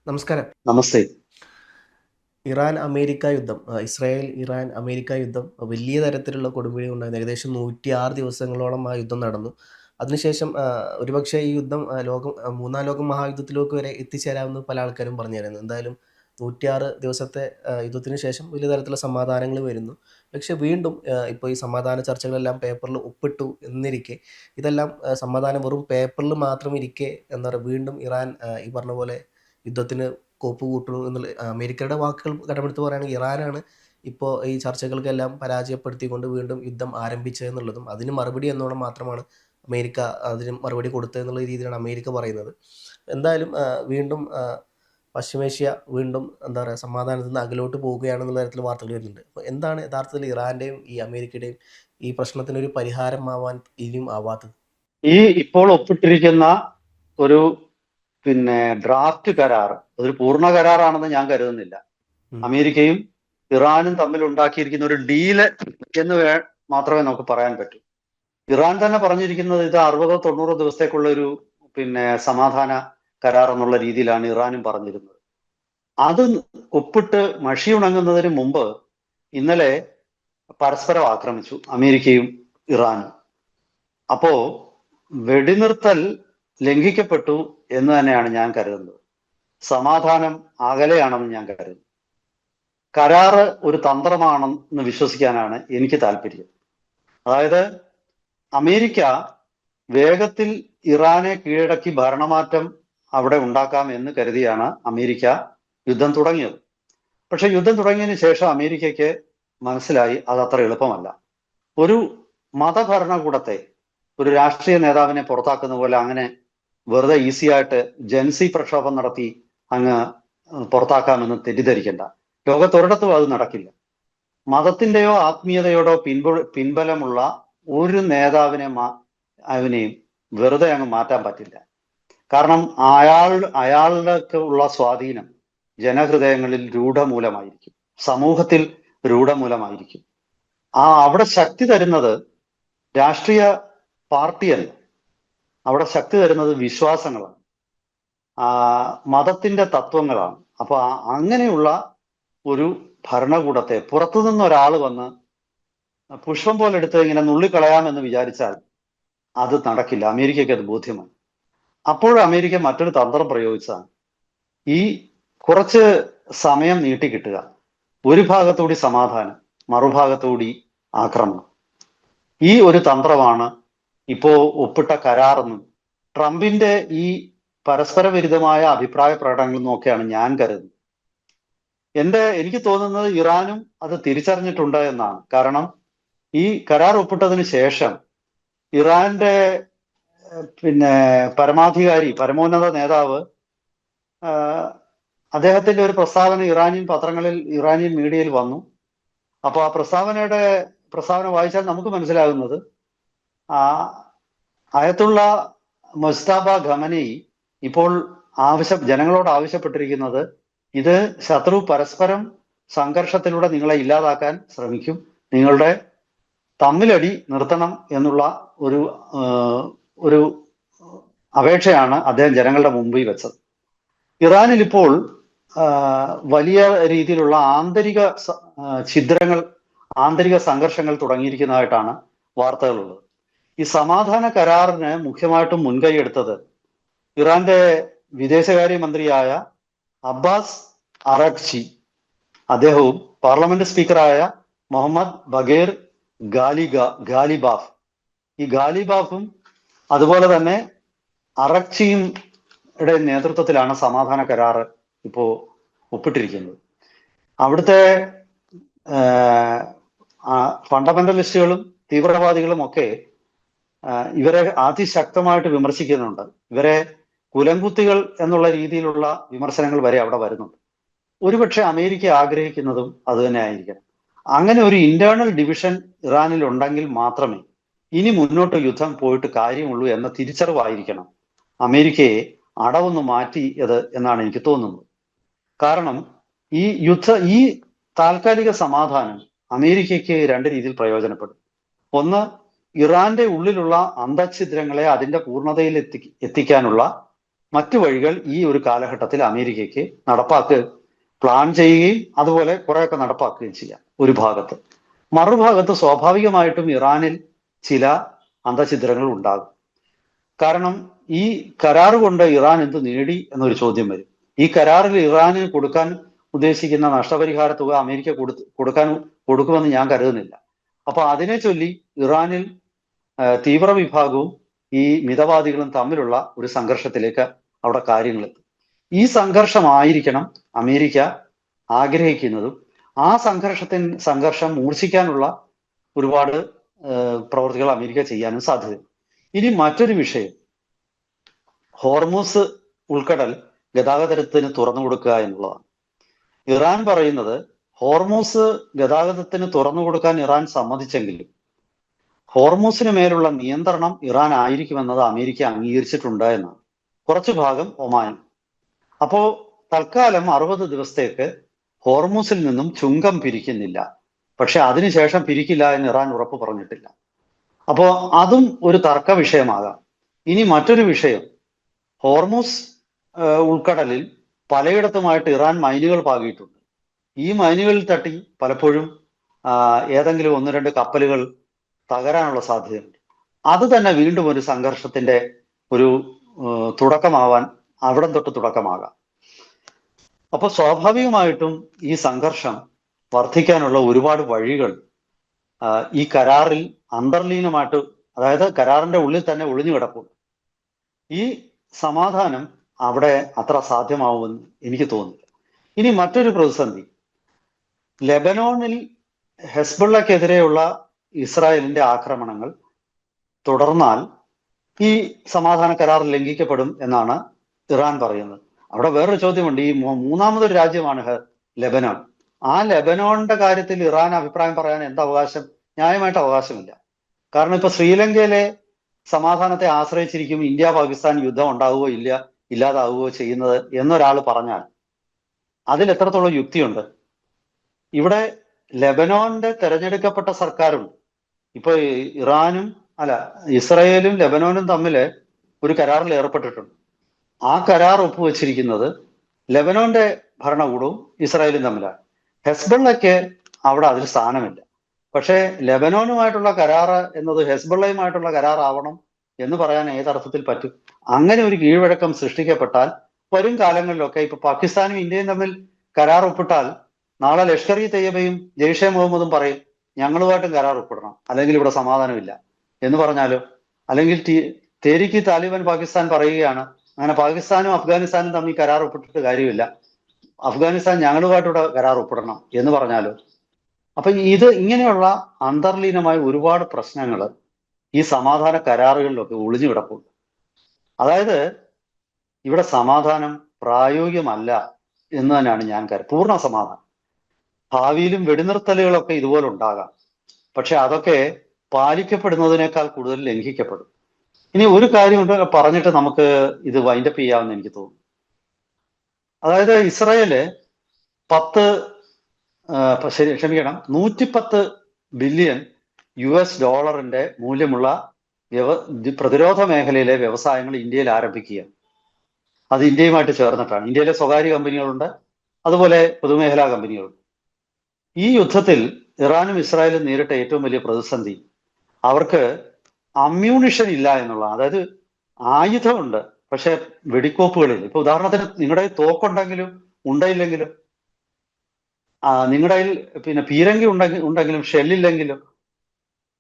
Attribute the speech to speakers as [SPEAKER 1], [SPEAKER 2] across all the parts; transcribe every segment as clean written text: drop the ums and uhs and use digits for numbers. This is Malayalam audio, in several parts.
[SPEAKER 1] നമസ്കാരം.
[SPEAKER 2] നമസ്തേ.
[SPEAKER 1] ഇറാൻ അമേരിക്ക യുദ്ധം, ഇസ്രായേൽ ഇറാൻ അമേരിക്ക യുദ്ധം വലിയ തരത്തിലുള്ള കൊടുമ്പിരി ഉണ്ടായിരുന്നു. ഏകദേശം 106 ദിവസങ്ങളോളം ആ യുദ്ധം നടന്നു. അതിനുശേഷം ഒരുപക്ഷേ ഈ യുദ്ധം മൂന്നാം ലോക മഹായുദ്ധത്തിലേക്ക് വരെ എത്തിച്ചേരാമെന്ന് പല ആൾക്കാരും പറഞ്ഞിരുന്നു. എന്തായാലും 106 ദിവസത്തെ യുദ്ധത്തിന് ശേഷം വലിയ തരത്തിലുള്ള സമാധാനങ്ങൾ വരുന്നു. പക്ഷേ വീണ്ടും ഇപ്പോൾ ഈ സമാധാന ചർച്ചകളെല്ലാം പേപ്പറിൽ ഒപ്പിട്ടു എന്നിരിക്കെ, ഇതെല്ലാം സമാധാനം വെറും പേപ്പറിൽ മാത്രം ഇരിക്കെ എന്താ പറയുക, വീണ്ടും ഇറാൻ ഈ പറഞ്ഞ പോലെ യുദ്ധത്തിന് കോപ്പ് കൂട്ടുന്നു എന്നുള്ള അമേരിക്കയുടെ വാക്കുകൾ കടമെടുത്ത് പറയുകയാണെങ്കിൽ ഇറാനാണ് ഇപ്പോൾ ഈ ചർച്ചകൾക്കെല്ലാം പരാജയപ്പെടുത്തിക്കൊണ്ട് വീണ്ടും യുദ്ധം ആരംഭിച്ചതെന്നുള്ളതും അതിന് മറുപടി എന്നോണം മാത്രമാണ് അമേരിക്ക അതിന് മറുപടി കൊടുത്തതെന്നുള്ള രീതിയിലാണ് അമേരിക്ക പറയുന്നത്. എന്തായാലും വീണ്ടും പശ്ചിമേഷ്യ വീണ്ടും എന്താ പറയുക സമാധാനത്തിൽ നിന്ന് അകലോട്ട് പോവുകയാണെന്നുള്ള തരത്തിൽ വാർത്തകൾ വരുന്നുണ്ട്. അപ്പോൾ എന്താണ് യഥാർത്ഥത്തിൽ ഇറാൻ്റെയും ഈ അമേരിക്കയുടെയും ഈ പ്രശ്നത്തിനൊരു പരിഹാരമാവാൻ ഇനിയും ആവാത്തത്?
[SPEAKER 2] ഈ ഇപ്പോൾ ഒപ്പിട്ടിരിക്കുന്ന ഒരു ഡ്രാഫ്റ്റ് കരാർ ഒരു പൂർണ്ണ കരാറാണെന്ന് ഞാൻ കരുതുന്നില്ല.
[SPEAKER 1] ഉം.
[SPEAKER 2] അമേരിക്കയും ഇറാനും തമ്മിൽ ഉണ്ടാക്കിയിരിക്കുന്ന ഒരു ഡീല് എന്ന് മാത്രമേ നമുക്ക് പറയാൻ പറ്റൂ. ഇറാൻ തന്നെ പറഞ്ഞിരിക്കുന്നത് ഇത് 60-90 ദിവസത്തേക്കുള്ള ഒരു സമാധാന കരാർ എന്നുള്ള രീതിയിലാണ് ഇറാനും പറഞ്ഞിരുന്നത്. അത് ഒപ്പിട്ട് മഷിയുണങ്ങുന്നതിന് മുമ്പ് ഇന്നലെ പരസ്പരം ആക്രമിച്ചു അമേരിക്കയും ഇറാനും. അപ്പോ വെടിനിർത്തൽ ലംഘിക്കപ്പെട്ടു എന്ന് തന്നെയാണ് ഞാൻ കരുതുന്നത്. സമാധാനം അകലെയാണെന്ന് ഞാൻ കരുതുന്നു. കരാറ് ഒരു തന്ത്രമാണെന്ന് വിശ്വസിക്കാനാണ് എനിക്ക് താല്പര്യം. അതായത് അമേരിക്ക വേഗത്തിൽ ഇറാനെ കീഴടക്കി ഭരണമാറ്റം അവിടെ ഉണ്ടാക്കാം എന്ന് കരുതിയാണ് അമേരിക്ക യുദ്ധം തുടങ്ങിയത്. പക്ഷെ യുദ്ധം തുടങ്ങിയതിന് ശേഷം അമേരിക്കയ്ക്ക് മനസ്സിലായി അതത്ര എളുപ്പമല്ല. ഒരു മതഭരണകൂടത്തെ ഒരു രാഷ്ട്രീയ നേതാവിനെ പുറത്താക്കുന്ന പോലെ അങ്ങനെ വെറുതെ ഈസി ആയിട്ട് ജൻസി പ്രക്ഷോഭം നടത്തി അങ്ങ് പുറത്താക്കാമെന്ന് തെറ്റിദ്ധരിക്കണ്ട. ലോകത്തൊരിടത്തും അത് നടക്കില്ല. മതത്തിന്റെയോ ആത്മീയതയോടോ പിൻബലമുള്ള ഒരു അതിനെയും വെറുതെ അങ്ങ് മാറ്റാൻ പറ്റില്ല. കാരണം അയാളുടെ ഉള്ള സ്വാധീനം ജനഹൃദയങ്ങളിൽ രൂഢമൂലമായിരിക്കും, സമൂഹത്തിൽ രൂഢമൂലമായിരിക്കും. അവിടെ ശക്തി തരുന്നത് രാഷ്ട്രീയ പാർട്ടിയല്ല, അവിടെ ശക്തി തരുന്നത് വിശ്വാസങ്ങളാണ്, മതത്തിന്റെ തത്വങ്ങളാണ്. അപ്പൊ അങ്ങനെയുള്ള ഒരു ഭരണകൂടത്തെ പുറത്തുനിന്ന് ഒരാൾ വന്ന് പുഷ്പം പോലെ എടുത്ത് ഇങ്ങനെ നുള്ളിക്കളയാമെന്ന് വിചാരിച്ചാൽ അത് നടക്കില്ല. അമേരിക്കയ്ക്ക് അത് ബോധ്യമാണ്. അപ്പോൾ അമേരിക്ക മറ്റൊരു തന്ത്രം പ്രയോഗിച്ചതാണ് ഈ കുറച്ച് സമയം നീട്ടിക്കിട്ടുക. ഒരു ഭാഗത്തുകൂടി സമാധാനം, മറുഭാഗത്തുകൂടി ആക്രമണം. ഈ ഒരു തന്ത്രമാണ് ഇപ്പോ ഒപ്പിട്ട കരാറെന്നും ട്രംപിന്റെ ഈ പരസ്പര വിരുദ്ധമായ അഭിപ്രായ പ്രകടനങ്ങളിൽ നിന്നൊക്കെയാണ് ഞാൻ കരുതുന്നത്. എനിക്ക് തോന്നുന്നത് ഇറാനും അത് തിരിച്ചറിഞ്ഞിട്ടുണ്ട് എന്നാണ്. കാരണം ഈ കരാർ ഒപ്പിട്ടതിന് ശേഷം ഇറാന്റെ പരമോന്നത നേതാവ് അദ്ദേഹത്തിന്റെ ഒരു പ്രസ്താവന ഇറാനിയൻ മീഡിയയിൽ വന്നു. അപ്പോൾ ആ പ്രസ്താവന വായിച്ചാൽ നമുക്ക് മനസ്സിലാകുന്നത് അയത്തുള്ള മുസ്താഫ ഖമനി ഇപ്പോൾ ജനങ്ങളോട് ആവശ്യപ്പെട്ടിരിക്കുന്നത് ഇത് ശത്രു പരസ്പരം സംഘർഷത്തിലൂടെ നിങ്ങളെ ഇല്ലാതാക്കാൻ ശ്രമിക്കും, നിങ്ങളുടെ തമ്മിലടി നിർത്തണം എന്നുള്ള ഒരു അപേക്ഷയാണ് അദ്ദേഹം ജനങ്ങളുടെ മുമ്പിൽ വെച്ചത്. ഇറാനിൽ ഇപ്പോൾ വലിയ രീതിയിലുള്ള ആന്തരിക സംഘർഷങ്ങൾ തുടങ്ങിയിരിക്കുന്നതായിട്ടാണ് വാർത്തകളുള്ളത്. ഈ സമാധാന കരാറിന് മുഖ്യമായിട്ടും മുൻകൈ എടുത്തത് ഇറാന്റെ വിദേശകാര്യമന്ത്രിയായ അബ്ബാസ് അറഗ്ചി, അദ്ദേഹവും പാർലമെന്റ് സ്പീക്കറായ മുഹമ്മദ് ബഗേർ ഗാലിബാഫ്. ഈ ഗാലിബാഫും അതുപോലെ തന്നെ അറഗ്ചിയും നേതൃത്വത്തിലാണ് സമാധാന കരാറ് ഇപ്പോ ഒപ്പിട്ടിരിക്കുന്നത്. അവിടുത്തെ ഫണ്ടമെന്റലിസ്റ്റുകളും തീവ്രവാദികളും ഒക്കെ ഇവരെ അതിശക്തമായിട്ട് വിമർശിക്കുന്നുണ്ട്. ഇവരെ കുലംകുത്തികൾ എന്നുള്ള രീതിയിലുള്ള വിമർശനങ്ങൾ വരെ അവിടെ വരുന്നുണ്ട്. ഒരുപക്ഷെ അമേരിക്ക ആഗ്രഹിക്കുന്നതും അത് തന്നെ ആയിരിക്കണം. അങ്ങനെ ഒരു ഇന്റേണൽ ഡിവിഷൻ ഇറാനിൽ ഉണ്ടെങ്കിൽ മാത്രമേ ഇനി മുന്നോട്ട് യുദ്ധം പോയിട്ട് കാര്യമുള്ളൂ എന്ന തിരിച്ചറിവായിരിക്കണം അമേരിക്കയെ അടവൊന്ന് മാറ്റിയത് എന്നാണ് എനിക്ക് തോന്നുന്നത്. കാരണം ഈ താൽക്കാലിക സമാധാനം അമേരിക്കയ്ക്ക് രണ്ട് രീതിയിൽ പ്രയോജനപ്പെടും. ഒന്ന്, ഇറാന്റെ ഉള്ളിലുള്ള അന്തഛിദ്രങ്ങളെ അതിന്റെ പൂർണ്ണതയിൽ എത്തിക്കാനുള്ള മറ്റു വഴികൾ ഈ ഒരു കാലഘട്ടത്തിൽ അമേരിക്കയ്ക്ക് പ്ലാൻ ചെയ്യുകയും അതുപോലെ കുറെയൊക്കെ നടപ്പാക്കുകയും ചെയ്യാം ഒരു ഭാഗത്ത്. മറുഭാഗത്ത് സ്വാഭാവികമായിട്ടും ഇറാനിൽ ചില അന്തഛിദ്രങ്ങൾ ഉണ്ടാകും. കാരണം ഈ കരാർ കൊണ്ട് ഇറാൻ എന്ത് നേടി എന്നൊരു ചോദ്യം വരും. ഈ കരാറിൽ ഇറാനിന് കൊടുക്കാൻ ഉദ്ദേശിക്കുന്ന നഷ്ടപരിഹാര തുക അമേരിക്ക കൊടുക്കുമെന്ന് ഞാൻ കരുതുന്നില്ല. അപ്പൊ അതിനെ ചൊല്ലി ഇറാനിൽ തീവ്ര വിഭാഗവും ഈ മിതവാദികളും തമ്മിലുള്ള ഒരു സംഘർഷത്തിലേക്ക് അവിടെ കാര്യങ്ങളെത്തും. ഈ സംഘർഷമായിരിക്കണം അമേരിക്ക ആഗ്രഹിക്കുന്നതും ആ സംഘർഷം മൂർച്ഛിക്കാനുള്ള ഒരുപാട് പ്രവൃത്തികൾ അമേരിക്ക ചെയ്യാനും സാധ്യതയുണ്ട്. ഇനി മറ്റൊരു വിഷയം, ഹോർമൂസ് ഉൾക്കടൽ ഗതാഗതത്തിന് തുറന്നു കൊടുക്കുക എന്നുള്ളതാണ്. ഇറാൻ പറയുന്നത് ഹോർമൂസ് ഗതാഗതത്തിന് തുറന്നു കൊടുക്കാൻ ഇറാൻ സമ്മതിച്ചെങ്കിലും ഹോർമൂസിന് മേലുള്ള നിയന്ത്രണം ഇറാൻ ആയിരിക്കുമെന്നത് അമേരിക്ക അംഗീകരിച്ചിട്ടുണ്ട് എന്നാണ്. കുറച്ചു ഭാഗം ഒമാൻ. അപ്പോ തൽക്കാലം 60 ദിവസത്തേക്ക് ഹോർമൂസിൽ നിന്നും ചുങ്കം പിരിക്കുന്നില്ല. പക്ഷെ അതിനുശേഷം പിരിക്കില്ല എന്ന് ഇറാൻ ഉറപ്പ് പറഞ്ഞിട്ടില്ല. അപ്പോ അതും ഒരു തർക്ക വിഷയമാകാം. ഇനി മറ്റൊരു വിഷയം, ഹോർമൂസ് ഉൾക്കടലിൽ പലയിടത്തുമായിട്ട് ഇറാൻ മൈനുകൾ പാകിയിട്ടുണ്ട്. ഈ മൈനുകളിൽ തട്ടി പലപ്പോഴും ഏതെങ്കിലും 1-2 കപ്പലുകൾ തകരാനുള്ള സാധ്യതയുണ്ട്. അത് തന്നെ വീണ്ടും ഒരു സംഘർഷത്തിന്റെ ഒരു തുടക്കമാവാൻ അവിടം തൊട്ട് തുടക്കമാകാം. അപ്പൊ സ്വാഭാവികമായിട്ടും ഈ സംഘർഷം വർദ്ധിക്കാനുള്ള ഒരുപാട് വഴികൾ ഈ കരാറിൽ അന്തർലീനമായിട്ട്, അതായത് കരാറിന്റെ ഉള്ളിൽ തന്നെ ഒളിഞ്ഞു കിടപ്പുണ്ട്. ഈ സമാധാനം അവിടെ അത്ര സാധ്യമാവുമെന്ന് എനിക്ക് തോന്നുന്നില്ല. ഇനി മറ്റൊരു പ്രതിസന്ധി, ലെബനോണിൽ ഹെസ്ബുള്ളക്കെതിരെയുള്ള ഇസ്രായേലിന്റെ ആക്രമണങ്ങൾ തുടർന്നാൽ ഈ സമാധാന കരാർ ലംഘിക്കപ്പെടും എന്നാണ് ഇറാൻ പറയുന്നത്. അവിടെ വേറൊരു ചോദ്യമുണ്ട്, ഈ മൂന്നാമതൊരു രാജ്യമാണ് ലെബനോൺ. ആ ലെബനോണിന്റെ കാര്യത്തിൽ ഇറാൻ അഭിപ്രായം പറയാൻ എന്ത് അവകാശം? ന്യായമായിട്ട് അവകാശമില്ല. കാരണം ഇപ്പൊ ശ്രീലങ്കയിലെ സമാധാനത്തെ ആശ്രയിച്ചിരിക്കും ഇന്ത്യ പാകിസ്ഥാൻ യുദ്ധം ഉണ്ടാവുകയോ ഇല്ലാതാവുകയോ ചെയ്യുന്നത് എന്നൊരാൾ പറഞ്ഞാൽ അതിൽ എത്രത്തോളം യുക്തിയുണ്ട്? ഇവിടെ ലെബനോന്റെ തെരഞ്ഞെടുക്കപ്പെട്ട സർക്കാരുണ്ട്. ഇപ്പൊ ഇസ്രയേലും ലെബനോനും തമ്മിൽ ഒരു കരാറിൽ ഏർപ്പെട്ടിട്ടുണ്ട്. ആ കരാർ ഒപ്പുവെച്ചിരിക്കുന്നത് ലെബനോന്റെ ഭരണകൂടവും ഇസ്രായേലും തമ്മിലാണ്. ഹെസ്ബുള്ളയ്ക്ക് അവിടെ അതിൽ സ്ഥാനമില്ല. പക്ഷേ ലെബനോനുമായിട്ടുള്ള കരാറ് എന്നത് ഹെസ്ബുള്ളയുമായിട്ടുള്ള കരാറാവണം എന്ന് പറയാൻ ഏതർത്ഥത്തിൽ പറ്റും? അങ്ങനെ ഒരു കീഴ്വഴക്കം സൃഷ്ടിക്കപ്പെട്ടാൽ വരും കാലങ്ങളിലൊക്കെ ഇപ്പൊ പാകിസ്ഥാനും ഇന്ത്യയും തമ്മിൽ കരാർ ഒപ്പിട്ടാൽ നാളെ ലഷ്കർ ഇ തയ്യബയും ജെയ്ഷെ മുഹമ്മദും പറയും ഞങ്ങളുമായിട്ടും കരാർ ഒപ്പിടണം, അല്ലെങ്കിൽ ഇവിടെ സമാധാനമില്ല എന്ന് പറഞ്ഞാലോ? അല്ലെങ്കിൽ തെഹ്രീക്ക് താലിബാൻ പാകിസ്ഥാൻ പറയുകയാണ് അങ്ങനെ പാകിസ്ഥാനും അഫ്ഗാനിസ്ഥാനും തമ്മിൽ കരാർ ഒപ്പിട്ടിട്ട് കാര്യമില്ല, അഫ്ഗാനിസ്ഥാൻ ഞങ്ങളുമായിട്ടൂടെ കരാർ ഒപ്പിടണം എന്ന് പറഞ്ഞാലോ? അപ്പൊ ഇങ്ങനെയുള്ള അന്തർലീനമായ ഒരുപാട് പ്രശ്നങ്ങൾ ഈ സമാധാന കരാറുകളിലൊക്കെ ഒളിഞ്ഞു കിടപ്പുണ്ട്. അതായത് ഇവിടെ സമാധാനം പ്രായോഗികമല്ല എന്ന് തന്നെയാണ് ഞാൻ പൂർണ്ണ സമാധാനം. ഭാവിയിലും വെടിനിർത്തലുകളൊക്കെ ഇതുപോലെ ഉണ്ടാകാം, പക്ഷെ അതൊക്കെ പാലിക്കപ്പെടുന്നതിനേക്കാൾ കൂടുതൽ ലംഘിക്കപ്പെടും. ഇനി ഒരു കാര്യം പറഞ്ഞിട്ട് നമുക്ക് ഇത് വൈൻഡപ്പ് ചെയ്യാമെന്ന് എനിക്ക് തോന്നുന്നു. അതായത് ഇസ്രായേല് 110 ബില്യൺ US$ മൂല്യമുള്ള പ്രതിരോധ മേഖലയിലെ വ്യവസായങ്ങൾ ഇന്ത്യയിൽ ആരംഭിക്കുകയാണ്. അത് ഇന്ത്യയുമായിട്ട് ചേർന്നിട്ടാണ്. ഇന്ത്യയിലെ സ്വകാര്യ കമ്പനികളുണ്ട്, അതുപോലെ പൊതുമേഖലാ കമ്പനികളുണ്ട്. ഈ യുദ്ധത്തിൽ ഇറാനും ഇസ്രായേലും നേരിട്ട ഏറ്റവും വലിയ പ്രതിസന്ധി അവർക്ക് അമ്മ്യൂണിഷൻ ഇല്ല എന്നുള്ളതാണ്. അതായത് ആയുധമുണ്ട്, പക്ഷെ വെടിക്കോപ്പുകളില്ല. ഇപ്പൊ ഉദാഹരണത്തിന് നിങ്ങളുടെ തോക്കുണ്ടെങ്കിലും ഉണ്ടയില്ലെങ്കിലും, നിങ്ങളുടെ പിന്നെ പീരങ്കി ഉണ്ടെങ്കിലും ഷെല്ലില്ലെങ്കിലും,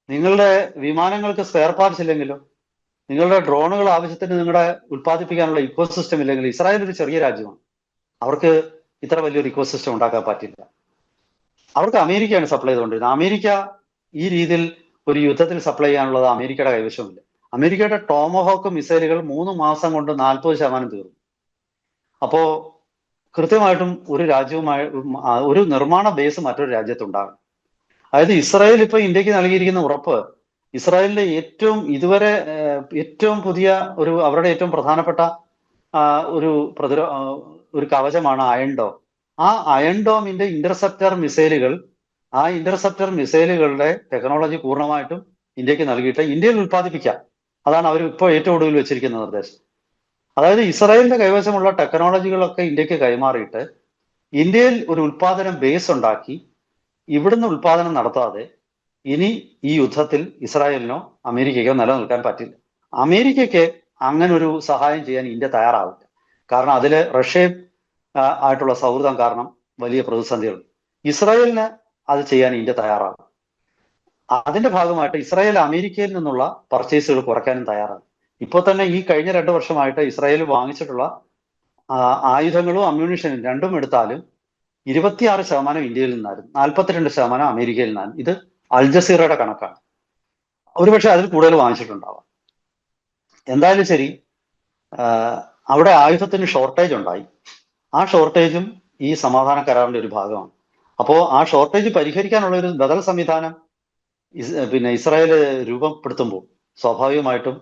[SPEAKER 2] നിങ്ങളുടെ വിമാനങ്ങൾക്ക് സ്പെയർ പാർട്സ് ഇല്ലെങ്കിലും, നിങ്ങളുടെ ഡ്രോണുകൾ ആവശ്യത്തിന് നിങ്ങളുടെ ഉത്പാദിപ്പിക്കാനുള്ള ഇക്കോസിസ്റ്റം ഇല്ലെങ്കിൽ, ഇസ്രായേൽ ഒരു ചെറിയ രാജ്യമാണ്, അവർക്ക് ഇത്ര വലിയൊരു ഇക്കോസിസ്റ്റം ഉണ്ടാക്കാൻ പറ്റില്ല. അവർക്ക് അമേരിക്കയാണ് സപ്ലൈ ചെയ്തുകൊണ്ടിരുന്നത്. അമേരിക്ക ഈ രീതിയിൽ ഒരു യുദ്ധത്തിൽ സപ്ലൈ ചെയ്യാനുള്ളത് അമേരിക്കയുടെ കൈവശമില്ല. അമേരിക്കയുടെ ടോമഹോക്ക് മിസൈലുകൾ 3 മാസം കൊണ്ട് 40% തീർന്നു. അപ്പോ കൃത്യമായിട്ടും ഒരു രാജ്യവുമായി ഒരു നിർമ്മാണ ബേസ് മറ്റൊരു രാജ്യത്തുണ്ടാകും. അതായത് ഇസ്രായേൽ ഇപ്പൊ ഇന്ത്യക്ക് നൽകിയിരിക്കുന്ന ഉറപ്പ്, ഇസ്രായേലിന്റെ ഇതുവരെ ഏറ്റവും പുതിയ അവരുടെ ഏറ്റവും പ്രധാനപ്പെട്ട ഒരു കവചമാണ് അയൺ ഡോം. ആ അയൺ ഡോമിന്റെ ഇന്റർസെപ്റ്റർ മിസൈലുകളുടെ ടെക്നോളജി പൂർണ്ണമായിട്ടും ഇന്ത്യക്ക് നൽകിയിട്ട് ഇന്ത്യയിൽ ഉത്പാദിപ്പിക്കാം. അതാണ് അവർ ഇപ്പോൾ ഏറ്റവും ഒടുവിൽ വെച്ചിരിക്കുന്ന നിർദ്ദേശം. അതായത് ഇസ്രായേലിന്റെ കൈവശമുള്ള ടെക്നോളജികളൊക്കെ ഇന്ത്യക്ക് കൈമാറിയിട്ട് ഇന്ത്യയിൽ ഒരു ഉൽപാദനം ബേസ് ഉണ്ടാക്കി ഇവിടുന്ന് ഉൽപാദനം നടത്താതെ ഇനി ഈ യുദ്ധത്തിൽ ഇസ്രായേലിനോ അമേരിക്കയ്ക്കോ നിലനിൽക്കാൻ പറ്റില്ല. അമേരിക്കയ്ക്ക് അങ്ങനെ ഒരു സഹായം ചെയ്യാൻ ഇന്ത്യ തയ്യാറാവില്ല. കാരണം അതില് റഷ്യയും ആയിട്ടുള്ള സൗഹൃദം കാരണം വലിയ പ്രതിസന്ധികളുണ്ട്. ഇസ്രായേലിന് അത് ചെയ്യാൻ ഇന്ത്യ തയ്യാറാകും. അതിന്റെ ഭാഗമായിട്ട് ഇസ്രായേൽ അമേരിക്കയിൽ നിന്നുള്ള പർച്ചേസുകൾ കുറയ്ക്കാനും തയ്യാറാണ്. ഇപ്പോൾ തന്നെ ഈ കഴിഞ്ഞ 2 വർഷമായിട്ട് ഇസ്രായേൽ വാങ്ങിച്ചിട്ടുള്ള ആയുധങ്ങളും അമ്മ്യൂണിഷനും രണ്ടും എടുത്താലും 26% ഇന്ത്യയിൽ നിന്നായിരുന്നു, 42% അമേരിക്കയിൽ നിന്നാണ്. ഇത് അൽ ജസീറയുടെ കണക്കാണ്. ഒരുപക്ഷെ അതിൽ കൂടുതൽ വാങ്ങിച്ചിട്ടുണ്ടാവാം. എന്തായാലും ശരി, അവിടെ ആയുധത്തിന് ഷോർട്ടേജ് ഉണ്ടായി. ആ ഷോർട്ടേജും ഈ സമാധാന കരാറിന്റെ ഒരു ഭാഗമാണ്. അപ്പോ ആ ഷോർട്ടേജ് പരിഹരിക്കാനുള്ള ഒരു ബദൽ സംവിധാനം ഇസ്രായേൽ രൂപപ്പെടുത്തുമ്പോൾ സ്വാഭാവികമായിട്ടും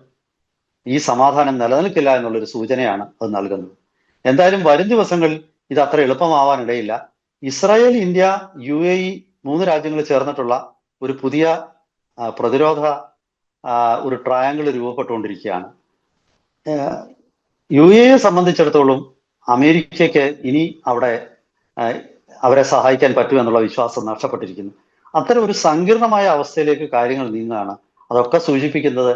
[SPEAKER 2] ഈ സമാധാനം നിലനിൽക്കില്ല എന്നുള്ളൊരു സൂചനയാണ് അത് നൽകുന്നത്. എന്തായാലും വരും ദിവസങ്ങളിൽ ഇത് അത്ര എളുപ്പമാവാനിടയില്ല. ഇസ്രായേൽ, ഇന്ത്യ, UAE 3 രാജ്യങ്ങൾ ചേർന്നിട്ടുള്ള ഒരു പുതിയ പ്രതിരോധ ഒരു ട്രയാങ്കിൾ രൂപപ്പെട്ടുകൊണ്ടിരിക്കുകയാണ്. UAE സംബന്ധിച്ചിടത്തോളം അമേരിക്കയ്ക്ക് ഇനി അവിടെ അവരെ സഹായിക്കാൻ പറ്റുമെന്നുള്ള വിശ്വാസം നഷ്ടപ്പെട്ടിരിക്കുന്നു. അത്തരം ഒരു സങ്കീർണമായ അവസ്ഥയിലേക്ക് കാര്യങ്ങൾ നീങ്ങുകയാണ്. അതൊക്കെ സൂചിപ്പിക്കുന്നത്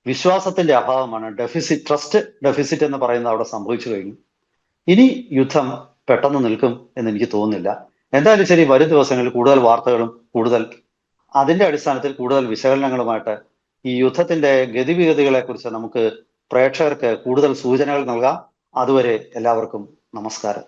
[SPEAKER 2] വിശ്വാസത്തിന്റെ അഭാവമാണ്. ട്രസ്റ്റ് ഡെഫിസിറ്റ് എന്ന് പറയുന്നത് അവിടെ സംഭവിച്ചു കഴിഞ്ഞു. ഇനി യുദ്ധം പെട്ടെന്ന് നിൽക്കും എന്ന് എനിക്ക് തോന്നുന്നില്ല. എന്തായാലും ശരി, വരും ദിവസങ്ങളിൽ കൂടുതൽ വാർത്തകളും അതിന്റെ അടിസ്ഥാനത്തിൽ കൂടുതൽ വിശകലനങ്ങളുമായിട്ട് ഈ യുദ്ധത്തിന്റെ ഗതിവിഗതികളെ കുറിച്ച് നമുക്ക് പ്രേക്ഷകർക്ക് കൂടുതൽ സൂചനകൾ നൽകാം. അതുവരെ എല്ലാവർക്കും നമസ്കാരം.